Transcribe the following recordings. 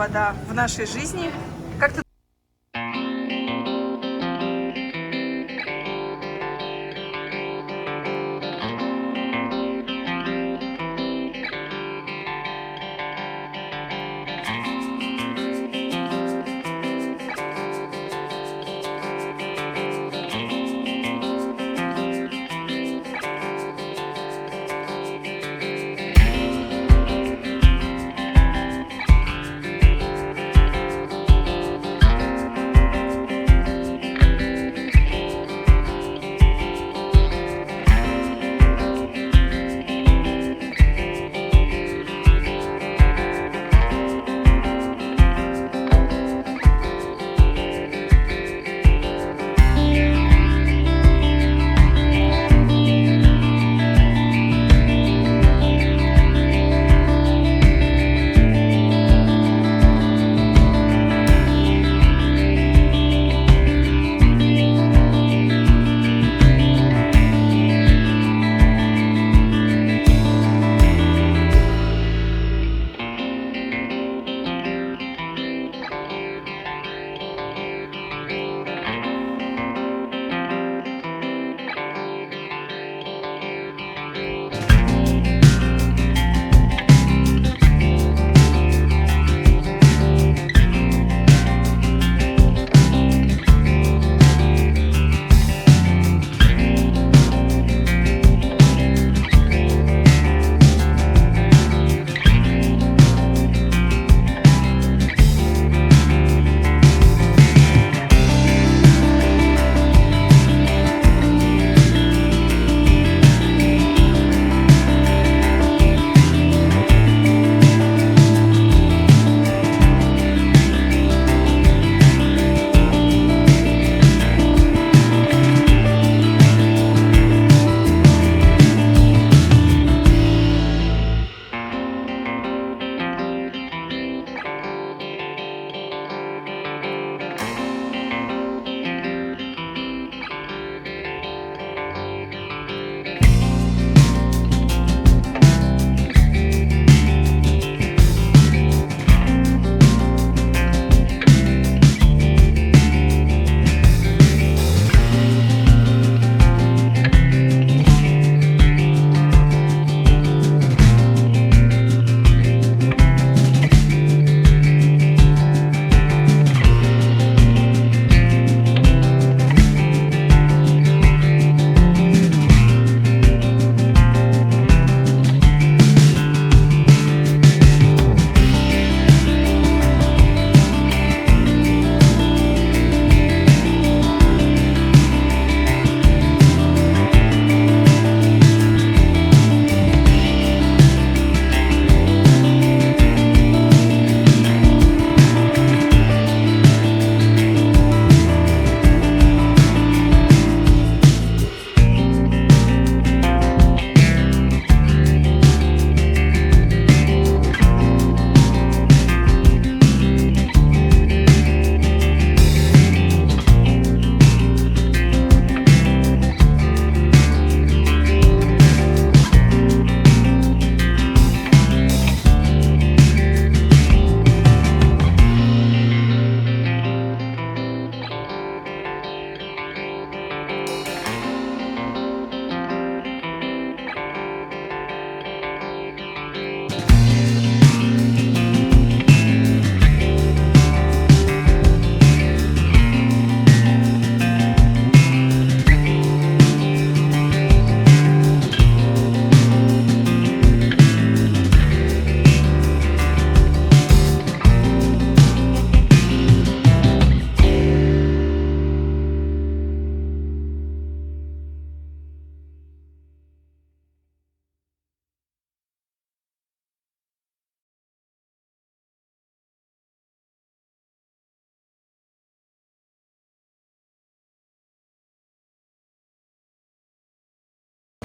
вода в нашей жизни. Как ты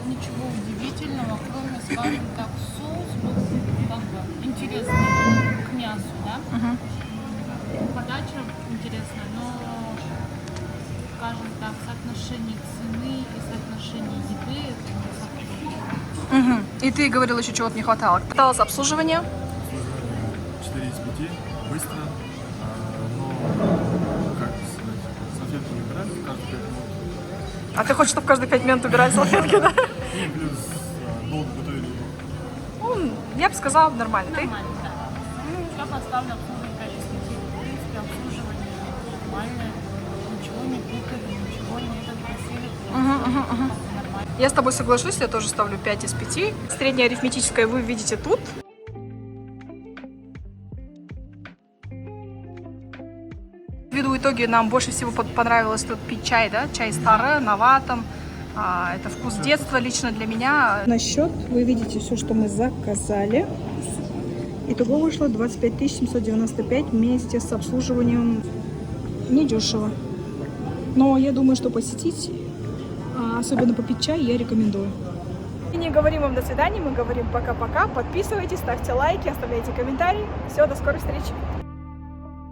ничего удивительного, кроме, скажем так, соус, вот, как бы, интересный к мясу, да? Подача интересная, но, скажем так, соотношение цены и соотношение еды это не совпадает. И ты говорил, еще чего-то не хватало. Осталось обслуживание. 4 из 5. быстро, но, как сказать, салфетки не убирали каждые 5 минут. А ты хочешь, чтобы каждые 5 минут убирать салфетки, да? И плюс долго готовили. Ну, я бы сказала, нормально. Ты? Нормально, да. Я поставлю обслуживание 5 из 5. В принципе, обслуживание нормальное. Ничего не путали, ничего не просили. Нормально. Я с тобой соглашусь, я тоже ставлю 5 из 5. Среднее арифметическое вы видите тут. Ввиду итоге нам больше всего понравилось тут пить чай, да? Чай старый, на ватом. Это вкус детства лично для меня. На счет вы видите все, что мы заказали. Итого вышло 25 795 вместе с обслуживанием. Недешево. Но я думаю, что посетить, особенно попить чай, я рекомендую. И не говорим вам до свидания, мы говорим пока-пока. Подписывайтесь, ставьте лайки, оставляйте комментарии. Все, до скорой встречи.